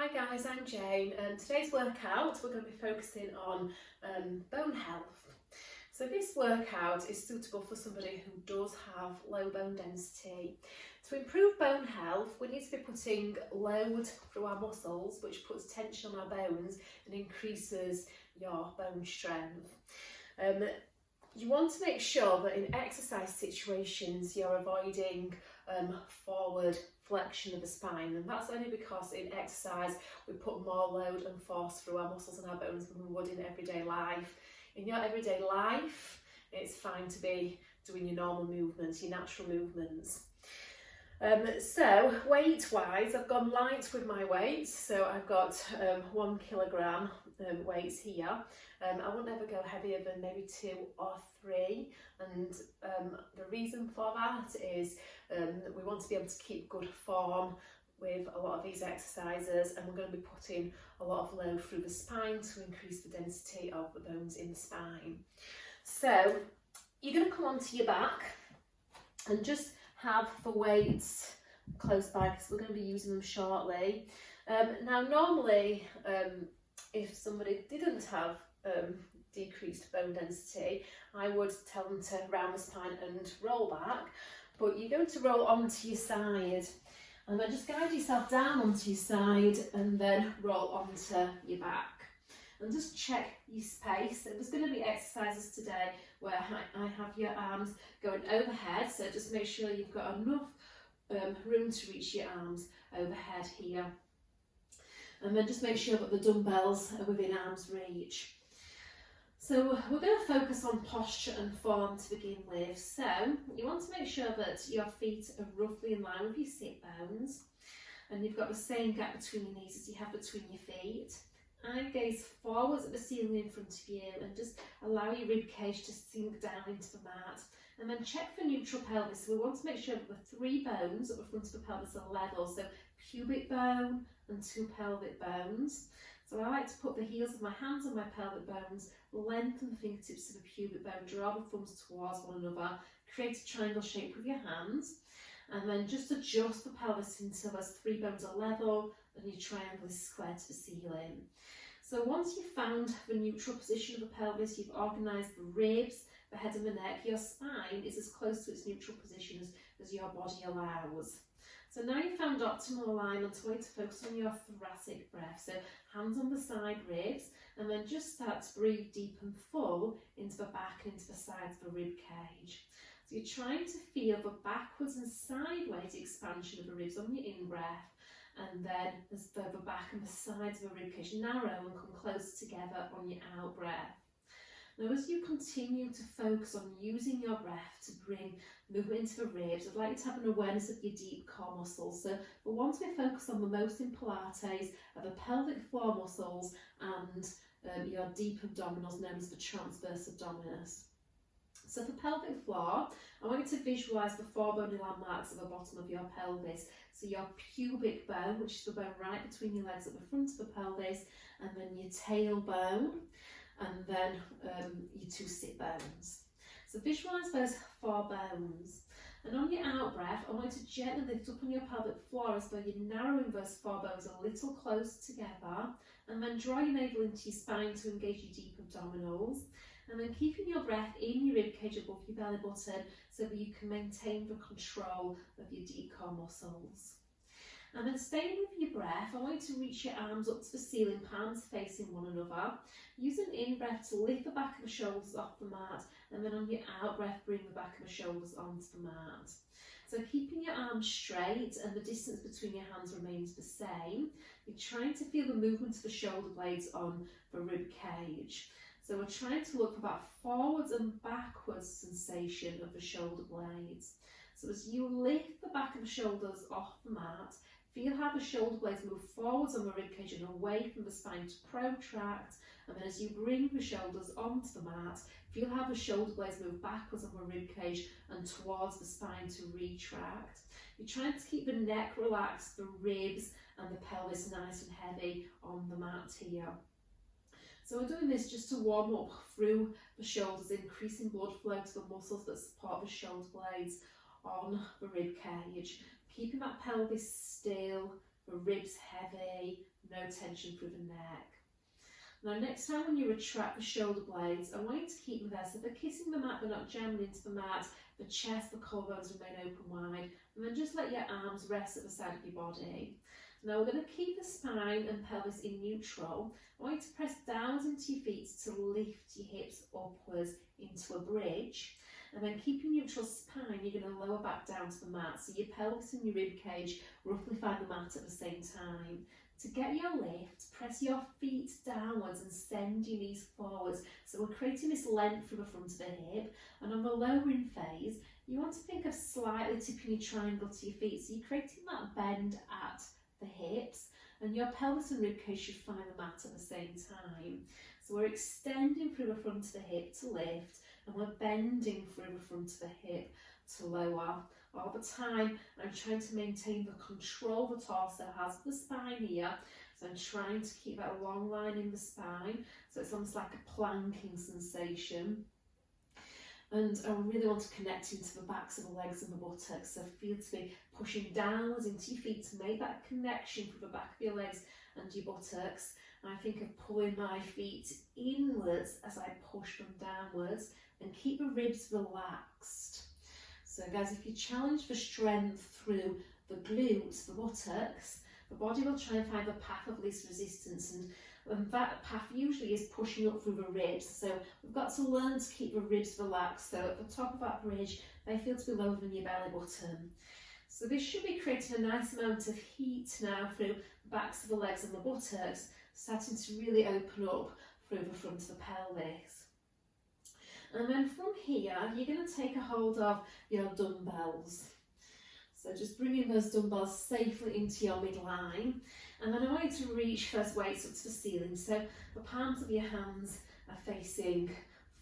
Hi guys, I'm Jane, and today's workout we're going to be focusing on bone health. So this workout is suitable for somebody who does have low bone density. To improve bone health, we need to be putting load through our muscles, which puts tension on our bones and increases your bone strength. You want to make sure that in exercise situations you're avoiding forward flexion of the spine, and that's only because in exercise we put more load and force through our muscles and our bones than we would in everyday life. In your everyday life, it's fine to be doing your normal movements, your natural movements. So weight wise, I've gone light with my weights, so I've got 1 kilogram weights here. I won't ever go heavier than maybe 2 or 3, and the reason for that is we want to be able to keep good form with a lot of these exercises, and we're going to be putting a lot of load through the spine to increase the density of the bones in the spine. So you're going to come onto your back and just have the weights close by because we're going to be using them shortly. Now normally if somebody didn't have decreased bone density, I would tell them to round the spine and roll back, but you're going to roll onto your side and then just guide yourself down onto your side and then roll onto your back. And just check your space. So there's going to be exercises today where I have your arms going overhead, so just make sure you've got enough room to reach your arms overhead here. And then just make sure that the dumbbells are within arm's reach. So we're going to focus on posture and form to begin with. So you want to make sure that your feet are roughly in line with your sit bones, and you've got the same gap between your knees as you have between your feet. Eye gaze forwards at the ceiling in front of you and just allow your rib cage to sink down into the mat. And then check for neutral pelvis. So we want to make sure that the 3 bones at the front of the pelvis are level. So pubic bone and 2 pelvic bones. So I like to put the heels of my hands on my pelvic bones, lengthen the fingertips to the pubic bone, draw the thumbs towards one another, create a triangle shape with your hands, and then just adjust the pelvis until those 3 bones are level and your triangle is square to the ceiling. So once you've found the neutral position of the pelvis, you've organised the ribs, the head and the neck, your spine is as close to its neutral position as your body allows. So now you've found optimal alignment, I want to focus on your thoracic breath. So hands on the side ribs, and then just start to breathe deep and full into the back and into the sides of the rib cage. So you're trying to feel the backwards and sideways expansion of the ribs on your in-breath, and then as though the back and the sides of the rib cage narrow and come close together on your out-breath. Now as you continue to focus on using your breath to bring movement into the ribs, I'd like you to have an awareness of your deep core muscles. So the ones we focus on the most in Pilates are the pelvic floor muscles and your deep abdominals known as the transverse abdominis. So for pelvic floor, I want you to visualise the 4 bony landmarks at the bottom of your pelvis. So your pubic bone, which is the bone right between your legs at the front of the pelvis, and then your tailbone, and then your 2 sit bones. So visualise those 4 bones. And on your out breath, I want you to gently lift up on your pelvic floor as though you're narrowing those 4 bones a little close together, and then draw your navel into your spine to engage your deep abdominals. And then keeping your breath in your rib cage above your belly button so that you can maintain the control of your deep core muscles. And then staying with your breath, I want you to reach your arms up to the ceiling, palms facing one another. Use an in-breath to lift the back of the shoulders off the mat, and then on your out-breath, bring the back of the shoulders onto the mat. So keeping your arms straight and the distance between your hands remains the same. You're trying to feel the movement of the shoulder blades on the rib cage. So we're trying to look for that forwards and backwards sensation of the shoulder blades. So as you lift the back of the shoulders off the mat, feel how the shoulder blades move forwards on the rib cage and away from the spine to protract. And then as you bring the shoulders onto the mat, feel how the shoulder blades move backwards on the rib cage and towards the spine to retract. You're trying to keep the neck relaxed, the ribs and the pelvis nice and heavy on the mat here. So we're doing this just to warm up through the shoulders, increasing blood flow to the muscles that support the shoulder blades on the rib cage, keeping that pelvis still, the ribs heavy, no tension through the neck. Now next time when you retract the shoulder blades, I want you to keep them there so they're kissing the mat but not jamming into the mat, the chest, the collarbones remain open wide, and then just let your arms rest at the side of your body. Now we're going to keep the spine and pelvis in neutral. I want you to press downwards into your feet to lift your hips upwards into a bridge. And then keeping neutral spine, you're going to lower back down to the mat. So your pelvis and your rib cage roughly find the mat at the same time. To get your lift, press your feet downwards and send your knees forwards. So we're creating this length through the front of the hip. And on the lowering phase, you want to think of slightly tipping your triangle to your feet. So you're creating that bend at the hips, and your pelvis and rib cage should find the mat at the same time. So we're extending through the front of the hip to lift, and we're bending through the front of the hip to lower. All the time I'm trying to maintain the control the torso has of the spine here, so I'm trying to keep that long line in the spine, so it's almost like a planking sensation. And I really want to connect into the backs of the legs and the buttocks, so feel to be pushing downwards into your feet to make that connection through the back of your legs and your buttocks. And I think of pulling my feet inwards as I push them downwards and keep the ribs relaxed. So guys, if you challenge for strength through the glutes, the buttocks, the body will try and find the path of least resistance, and that path usually is pushing up through the ribs. So we've got to learn to keep the ribs relaxed. So at the top of that bridge, they feel to be lower than your belly button. So this should be creating a nice amount of heat now through the backs of the legs and the buttocks, starting to really open up through the front of the pelvis. And then from here, you're going to take a hold of your dumbbells. So just bringing those dumbbells safely into your midline. And then I want you to reach those weights up to the ceiling. So the palms of your hands are facing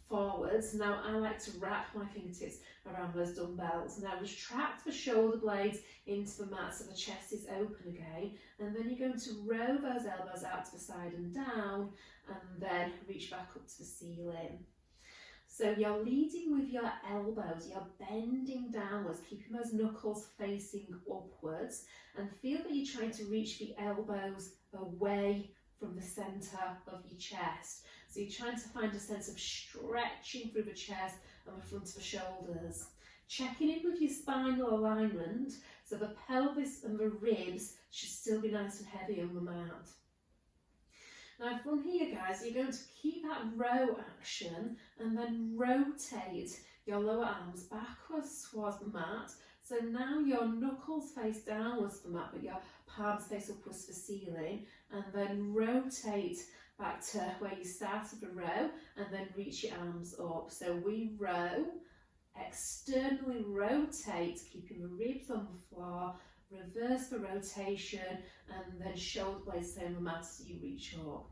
forwards. Now I like to wrap my fingertips around those dumbbells. Now retract the shoulder blades into the mat so the chest is open again. And then you're going to row those elbows out to the side and down, and then reach back up to the ceiling. So you're leading with your elbows, you're bending downwards, keeping those knuckles facing upwards, and feel that you're trying to reach the elbows away from the centre of your chest. So you're trying to find a sense of stretching through the chest and the front of the shoulders. Checking in with your spinal alignment, so the pelvis and the ribs should still be nice and heavy on the mat. Now from here guys, you're going to keep that row action and then rotate your lower arms backwards towards the mat. So now your knuckles face downwards to the mat, but your palms face upwards to the ceiling, and then rotate back to where you started the row and then reach your arms up. So we row, externally rotate, keeping the ribs on the floor, reverse the rotation, and then shoulder blades stay on the mat as you reach up.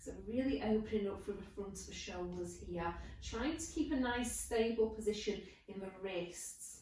So really opening up through the front of the shoulders here, trying to keep a nice stable position in the wrists.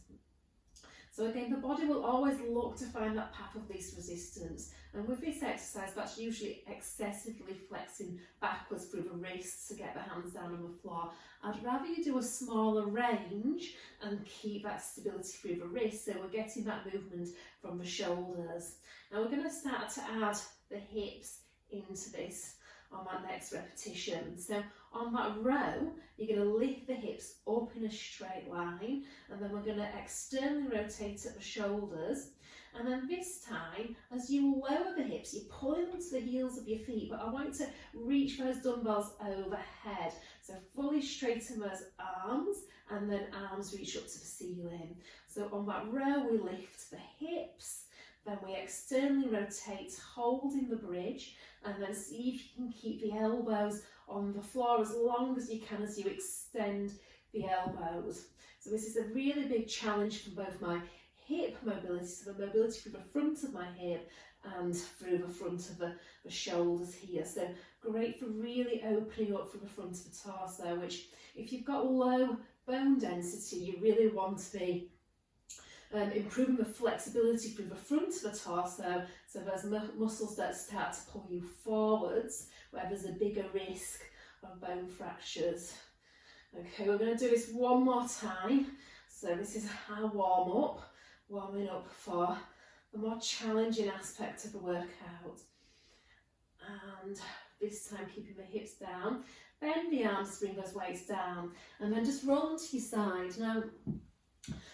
So again, the body will always look to find that path of least resistance, and with this exercise that's usually excessively flexing backwards through the wrists to get the hands down on the floor. I'd rather you do a smaller range and keep that stability through the wrists, so we're getting that movement from the shoulders. Now we're going to start to add the hips into this on that next repetition. So on that row, you're going to lift the hips up in a straight line, and then we're going to externally rotate at the shoulders. And then this time, as you lower the hips, you're pulling them to the heels of your feet, but I want you to reach those dumbbells overhead. So fully straighten those arms, and then arms reach up to the ceiling. So on that row, we lift the hips, then we externally rotate, holding the bridge, and then see if you can keep the elbows on the floor as long as you can as you extend the elbows. So this is a really big challenge for both my hip mobility, so the mobility through the front of my hip and through the front of the shoulders here. So great for really opening up through the front of the torso, which if you've got low bone density, you really want to be improving the flexibility through the front of the torso, so those muscles that start to pull you forwards, where there's a bigger risk of bone fractures. Okay, we're going to do this one more time. So this is our warm up, warming up for a more challenging aspect of the workout. And this time keeping the hips down. Bend the arms to bring those weights down, and then just roll to your side. Now,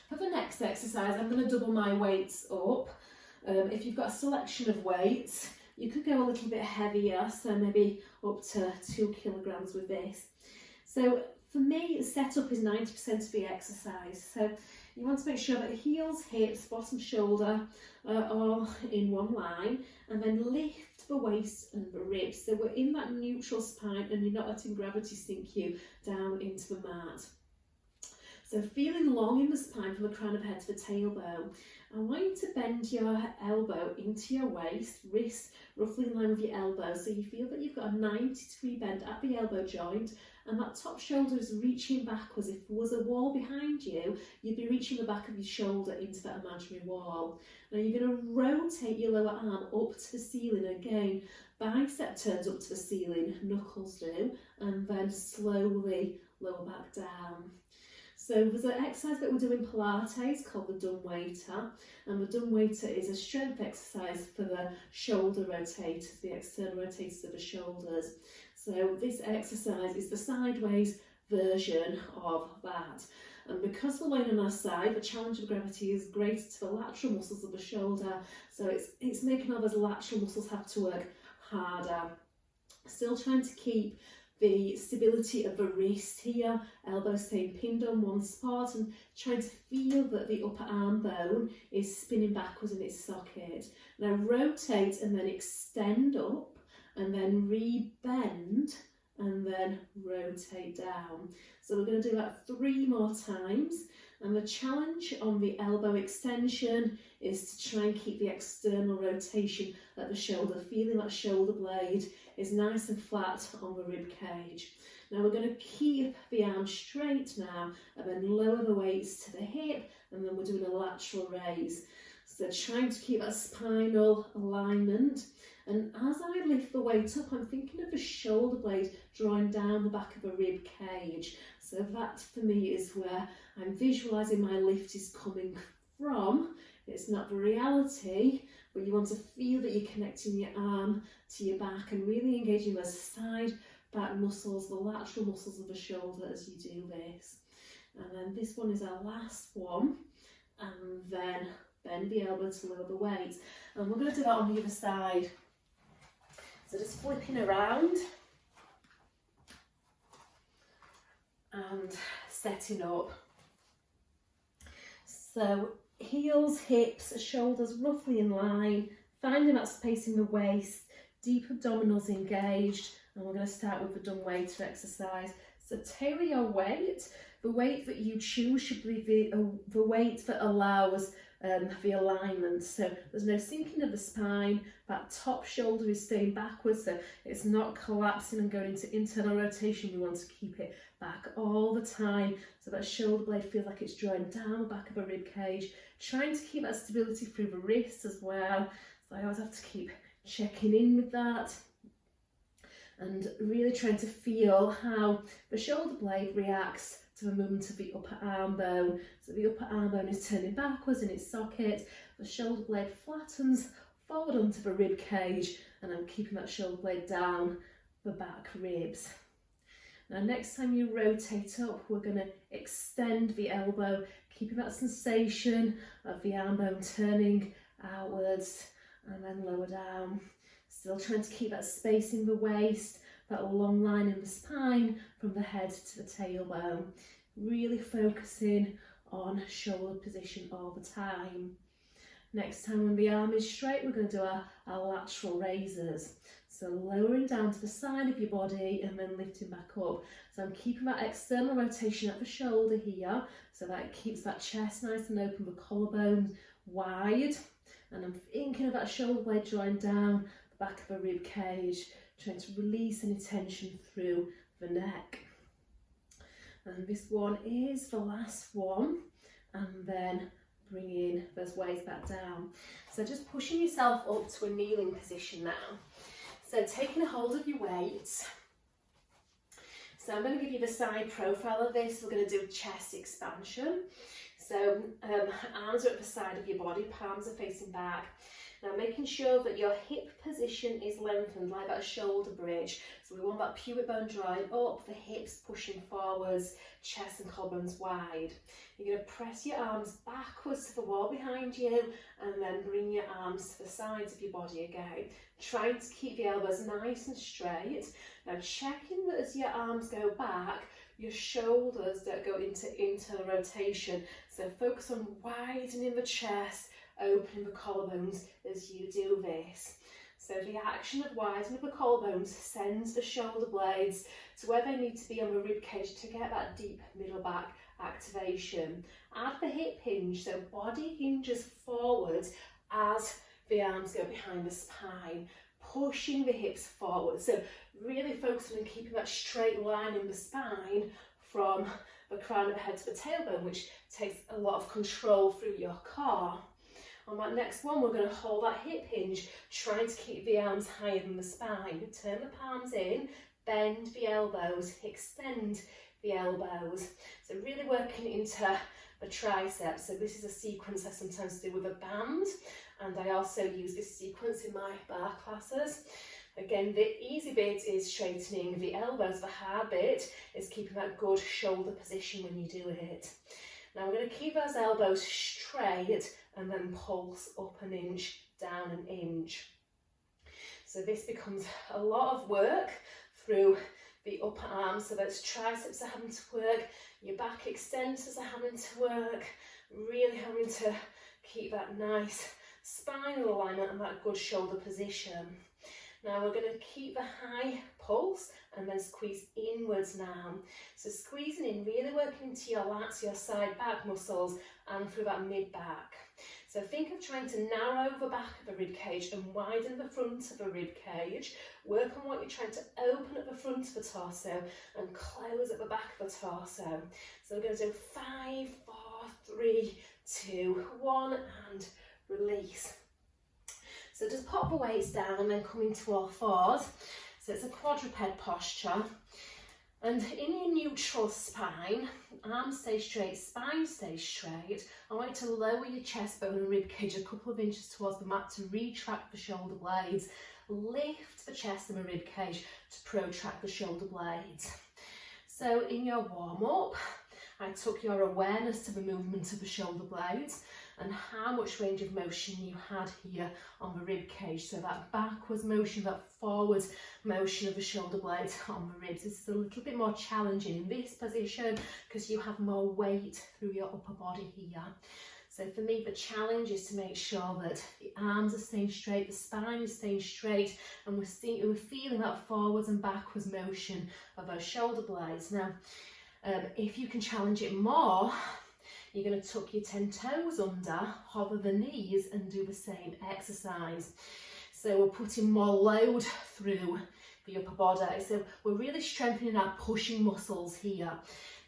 for the next exercise, I'm going to double my weights up. If you've got a selection of weights, you could go a little bit heavier, so maybe up to 2 kilograms with this. So for me, the setup is 90% of the exercise. So you want to make sure that heels, hips, bottom shoulder are all in one line, and then lift the waist and the ribs. So we're in that neutral spine and you're not letting gravity sink you down into the mat. So feeling long in the spine from the crown of the head to the tailbone. I want you to bend your elbow into your waist, wrist roughly in line with your elbow, so you feel that you've got a 90-degree bend at the elbow joint, and that top shoulder is reaching backwards. If there was a wall behind you, you'd be reaching the back of your shoulder into that imaginary wall. Now you're going to rotate your lower arm up to the ceiling again. Bicep turns up to the ceiling, knuckles do, and then slowly lower back down. So there's an exercise that we do in Pilates called the dumbwaiter, and the dumbwaiter is a strength exercise for the shoulder rotators, the external rotators of the shoulders. So this exercise is the sideways version of that. And because we're laying on our side, the challenge of gravity is greater to the lateral muscles of the shoulder, so it's making all those lateral muscles have to work harder. Still trying to keep the stability of the wrist here, elbows staying pinned on one spot, and trying to feel that the upper arm bone is spinning backwards in its socket. Now rotate and then extend up, and then re-bend, and then rotate down. So we're going to do that 3 more times. And the challenge on the elbow extension is to try and keep the external rotation at the shoulder, feeling that shoulder blade is nice and flat on the rib cage. Now we're going to keep the arm straight now, and then lower the weights to the hip, and then we're doing a lateral raise. So trying to keep that spinal alignment. And as I lift the weight up, I'm thinking of the shoulder blade drawing down the back of a rib cage. So that for me is where I'm visualising my lift is coming from. It's not the reality, but you want to feel that you're connecting your arm to your back and really engaging those side back muscles, the lateral muscles of the shoulder as you do this. And then this one is our last one, and then bend the elbow to lower the weight. And we're going to do that on the other side. So just flipping around and setting up. So heels, hips, shoulders roughly in line, finding that space in the waist, deep abdominals engaged, and we're going to start with the dumbwaiter exercise. So tailor your weight. The weight that you choose should be the weight that allows the alignment, so there's no sinking of the spine, that top shoulder is staying backwards, so it's not collapsing and going into internal rotation. We want to keep it back all the time, so that shoulder blade feels like it's drawing down the back of a rib cage, trying to keep that stability through the wrist as well, so I always have to keep checking in with that, and really trying to feel how the shoulder blade reacts to the movement of the upper arm bone. So the upper arm bone is turning backwards in its socket, the shoulder blade flattens forward onto the rib cage, and I'm keeping that shoulder blade down the back ribs. Now next time you rotate up, we're going to extend the elbow, keeping that sensation of the arm bone turning outwards, and then lower down. Still trying to keep that space in the waist, that long line in the spine from the head to the tailbone. Really focusing on shoulder position all the time. Next time when the arm is straight, we're going to do our lateral raises. So lowering down to the side of your body and then lifting back up. So I'm keeping that external rotation at the shoulder here, so that it keeps that chest nice and open, the collarbone wide. And I'm thinking of that shoulder blade drawing down the back of the rib cage, trying to release any tension through the neck. And this one is the last one, and then bringing those weights back down. So just pushing yourself up to a kneeling position now. So taking a hold of your weights. So I'm going to give you the side profile of this. We're going to do chest expansion. So arms are at the side of your body, palms are facing back. Now making sure that your hip position is lengthened like that shoulder bridge. So we want that pubic bone drawing up, the hips pushing forwards, chest and collarbones wide. You're going to press your arms backwards to the wall behind you and then bring your arms to the sides of your body again. Trying to keep the elbows nice and straight. Now checking that as your arms go back, your shoulders don't go into internal rotation. So focus on widening the chest, opening the collarbones as you do this. So the action of widening the collarbones sends the shoulder blades to where they need to be on the rib cage to get that deep middle back activation. Add the hip hinge, so body hinges forward as the arms go behind the spine, pushing the hips forward. So really focusing on keeping that straight line in the spine from the crown of the head to the tailbone, which takes a lot of control through your core. On that next one, we're going to hold that hip hinge, trying to keep the arms higher than the spine. Turn the palms in, bend the elbows, extend the elbows. So really working into the triceps. So this is a sequence I sometimes do with a band, and I also use this sequence in my bar classes. Again, the easy bit is straightening the elbows. The hard bit is keeping that good shoulder position when you do it. Now we're going to keep those elbows straight and then pulse up an inch, down an inch. So this becomes a lot of work through the upper arms, so those triceps are having to work, your back extensors are having to work, really having to keep that nice spinal alignment and that good shoulder position. Now we're going to keep the high pulse and then squeeze inwards now. So squeezing in, really working into your lats, your side back muscles and through that mid back. So think of trying to narrow the back of the rib cage and widen the front of the rib cage. Work on what you're trying to open at the front of the torso and close at the back of the torso. So we're going to do 5, 4, 3, 2, 1 and release. So just pop the weights down and then come into all fours. So it's a quadruped posture. And in your neutral spine, arms stay straight, spine stays straight. I want you to lower your chest bone and rib cage a couple of inches towards the mat to retract the shoulder blades. Lift the chest and the rib cage to protract the shoulder blades. So in your warm up, I took your awareness to the movement of the shoulder blades and how much range of motion you had here on the rib cage. So that backwards motion, that forwards motion of the shoulder blades on the ribs. This is a little bit more challenging in this position because you have more weight through your upper body here. So for me, the challenge is to make sure that the arms are staying straight, the spine is staying straight, and we're feeling that forwards and backwards motion of those shoulder blades. Now, if you can challenge it more, you're going to tuck your 10 toes under, hover the knees and do the same exercise. So we're putting more load through the upper body. So we're really strengthening our pushing muscles here.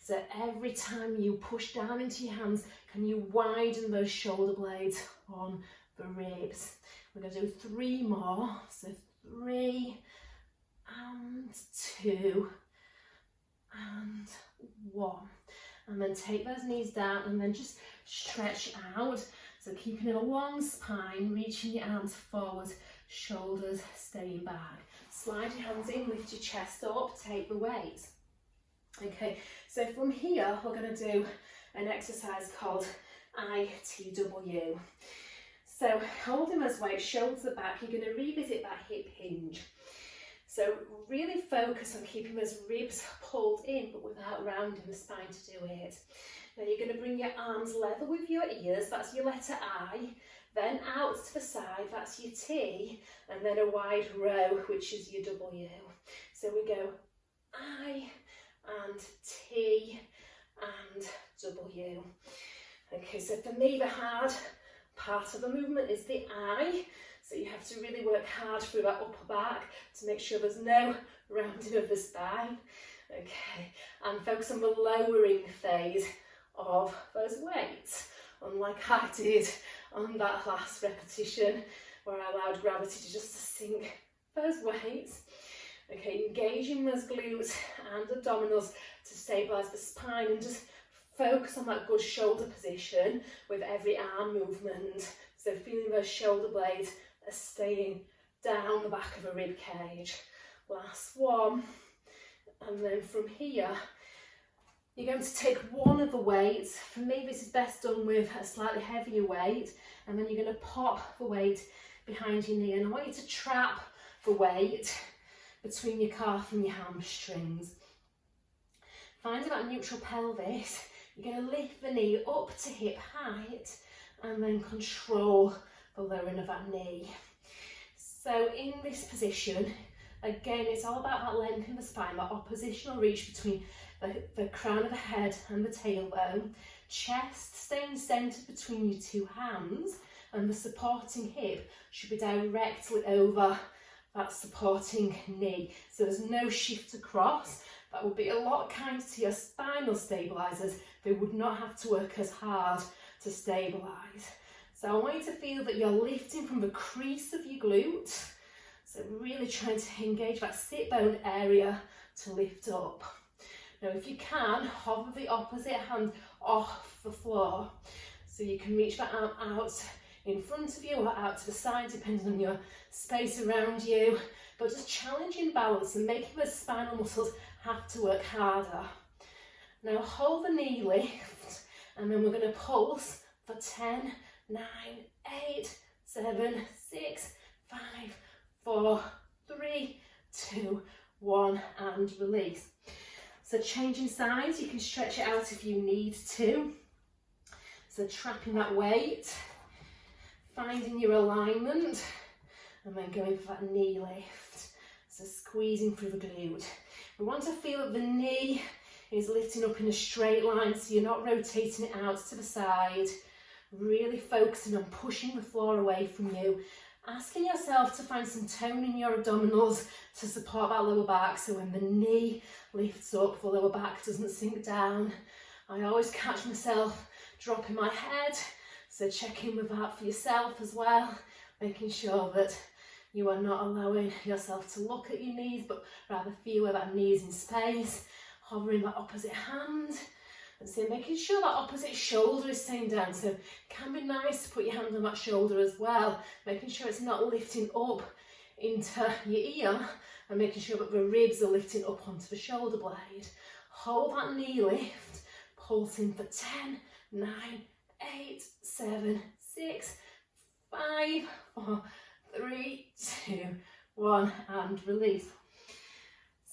So every time you push down into your hands, can you widen those shoulder blades on the ribs? We're going to do 3 more. So 3 and 2 and 1. And then take those knees down and then just stretch out. So keeping a long spine, reaching your arms forward, shoulders staying back. Slide your hands in, lift your chest up, take the weight. Okay, so from here we're going to do an exercise called ITW. So holding those weights, shoulders are back, you're going to revisit that hip hinge. So really focus on keeping those ribs pulled in but without rounding the spine to do it. Now you're going to bring your arms level with your ears, that's your letter I, then out to the side, that's your T, and then a wide row, which is your W. So we go I and T and W. Okay, so for me the hard part of the movement is the I. So you have to really work hard through that upper back to make sure there's no rounding of the spine. Okay, and focus on the lowering phase of those weights, unlike I did on that last repetition where I allowed gravity to just sink those weights. Okay, engaging those glutes and abdominals to stabilise the spine and just Focus on that good shoulder position with every arm movement. So feeling those shoulder blades are staying down the back of a rib cage. Last one. And then from here, you're going to take one of the weights. For me, this is best done with a slightly heavier weight. And then you're going to pop the weight behind your knee. And I want you to trap the weight between your calf and your hamstrings. Finding that neutral pelvis, you're going to lift the knee up to hip height and then control the lowering of that knee. So in this position, again, it's all about that length in the spine, that oppositional reach between the crown of the head and the tailbone. Chest staying centered between your two hands, and the supporting hip should be directly over that supporting knee. So there's no shift across. That would be a lot kinder to your spinal stabilizers. They would not have to work as hard to stabilize. So I want you to feel that you're lifting from the crease of your glute. So really trying to engage that sit bone area to lift up. Now if you can, hover the opposite hand off the floor. So you can reach that arm out in front of you or out to the side, depending on your space around you. But just challenging balance and making the spinal muscles have to work harder. Now hold the knee lift, and then we're going to pulse for 10, 9, 8, 7, 6, 5, 4, 3, 2, 1, and release. So changing sides, you can stretch it out if you need to. So trapping that weight, finding your alignment, and then going for that knee lift. So squeezing through the glute. We want to feel that the knee is lifting up in a straight line, so you're not rotating it out to the side. Really focusing on pushing the floor away from you. Asking yourself to find some tone in your abdominals to support that lower back, so when the knee lifts up, the lower back doesn't sink down. I always catch myself dropping my head, so check in with that for yourself as well, making sure that you are not allowing yourself to look at your knees, but rather feel where that knee is in space, hovering that opposite hand, and so making sure that opposite shoulder is staying down. So it can be nice to put your hand on that shoulder as well, making sure it's not lifting up into your ear, and making sure that the ribs are lifting up onto the shoulder blade. Hold that knee lift, pulsing for 10, 9, 8, 7, 6, 5, 4, 3, 2, 1, and release.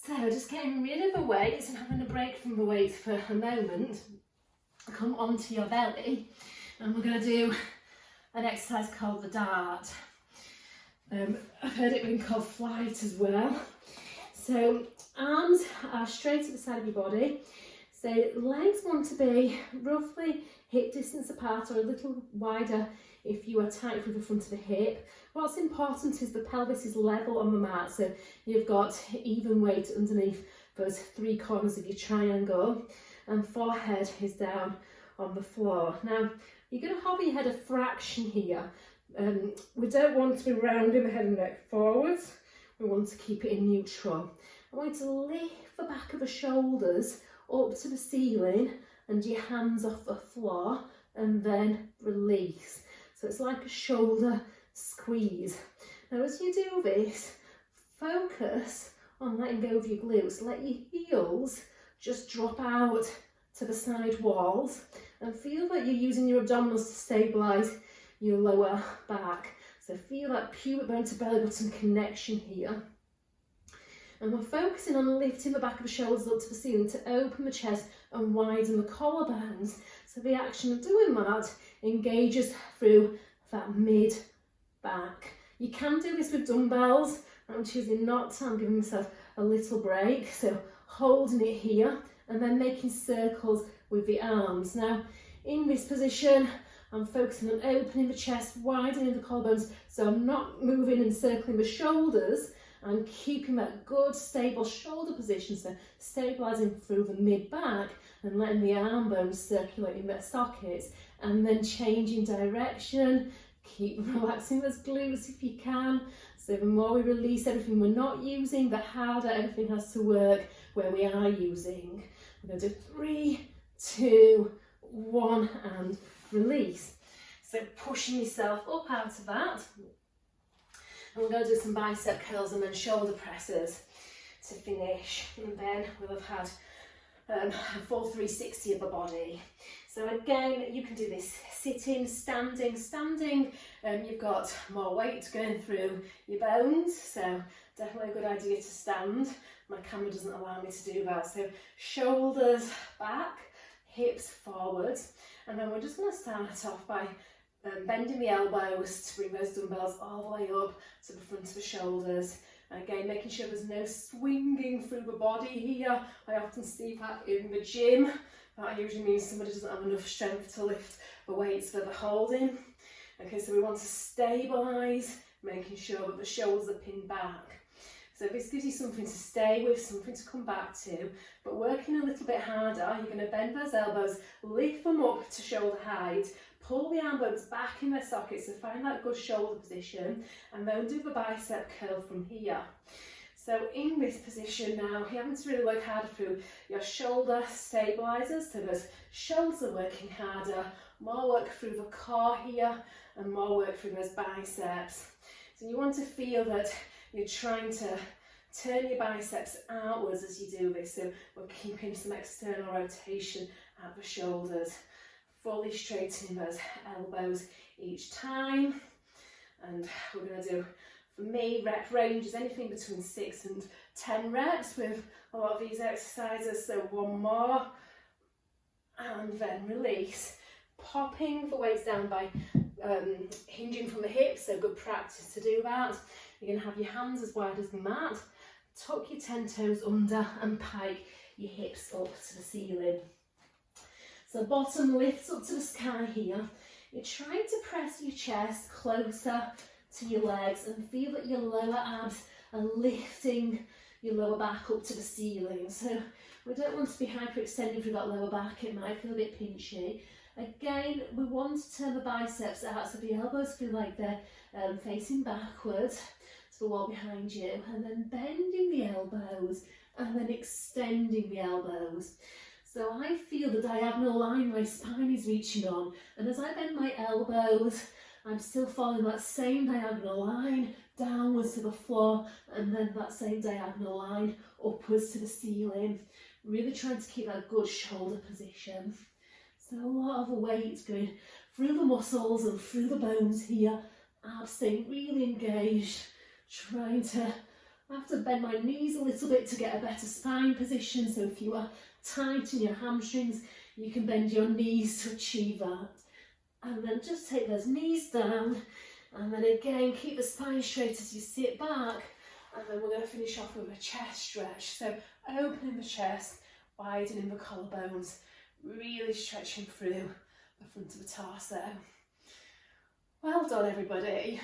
So just getting rid of the weights and having a break from the weights for a moment. Come onto your belly, and we're going to do an exercise called the dart. I've heard it being called flight as well. So arms are straight at the side of your body. So legs want to be roughly hip distance apart, or a little wider if you are tight through the front of the hip. What's important is the pelvis is level on the mat, so you've got even weight underneath those three corners of your triangle, and forehead is down on the floor. Now you're going to hover your head a fraction here. We don't want to be rounding the head and neck forwards, we want to keep it in neutral. I want you to lift the back of the shoulders up to the ceiling and your hands off the floor, and then release. So it's like a shoulder squeeze. Now as you do this, focus on letting go of your glutes. Let your heels just drop out to the side walls, and feel that you're using your abdominals to stabilise your lower back. So feel that pubic bone to belly button connection here. And we're focusing on lifting the back of the shoulders up to the ceiling to open the chest and widen the collarbones. So the action of doing that engages through that mid back. You can do this with dumbbells. I'm choosing not to. I'm giving myself a little break. So holding it here and then making circles with the arms. Now in this position, I'm focusing on opening the chest, widening the collarbones. So I'm not moving and circling the shoulders. I'm keeping that good stable shoulder position, so stabilising through the mid-back and letting the arm bones circulate in their sockets, and then changing direction. Keep relaxing those glutes if you can. So the more we release everything we're not using, the harder everything has to work where we are using. We're going to do 3, 2, 1, and release. So pushing yourself up out of that. And we're going to do some bicep curls and then shoulder presses to finish. And then we'll have had a full 360 of the body. So again, you can do this sitting, standing. You've got more weight going through your bones, so definitely a good idea to stand. My camera doesn't allow me to do that. So shoulders back, hips forwards, and then we're just going to start off by bending the elbows to bring those dumbbells all the way up to the front of the shoulders. And again, making sure there's no swinging through the body here. I often see that in the gym. That usually means somebody doesn't have enough strength to lift the weights that they're holding. Okay, so we want to stabilise, making sure that the shoulders are pinned back. So this gives you something to stay with, something to come back to, but working a little bit harder, you're going to bend those elbows, lift them up to shoulder height, pull the elbows back in their sockets, so find that good shoulder position, and then do the bicep curl from here. So in this position now, you're having to really work harder through your shoulder stabilizers, so those shoulders are working harder, more work through the core here, and more work through those biceps. So you want to feel that you're trying to turn your biceps outwards as you do this, so we're keeping some external rotation at the shoulders, fully straightening those elbows each time. And we're going to do, for me, rep range is anything between 6 and 10 reps with a lot of these exercises, so one more, and then release. Popping the weights down by hinging from the hips, so good practice to do that. You're going to have your hands as wide as the mat, tuck your 10 toes under and pike your hips up to the ceiling. So bottom lifts up to the sky here. You're trying to press your chest closer to your legs and feel that your lower abs are lifting your lower back up to the ceiling. So we don't want to be hyperextending through that lower back, it might feel a bit pinchy. Again, we want to turn the biceps out so the elbows feel like they're facing backwards to the wall behind you, and then bending the elbows and then extending the elbows. So I feel the diagonal line my spine is reaching on, and as I bend my elbows, I'm still following that same diagonal line downwards to the floor, and then that same diagonal line upwards to the ceiling. Really trying to keep that good shoulder position. So a lot of the weight going through the muscles and through the bones here. Abs staying really engaged. Trying to, I have to bend my knees a little bit to get a better spine position. So if you are tight in your hamstrings, you can bend your knees to achieve that. And then just take those knees down. And then again, keep the spine straight as you sit back. And then we're going to finish off with a chest stretch. So opening the chest, widening the collarbones, really stretching through the front of the torso. Well done, everybody.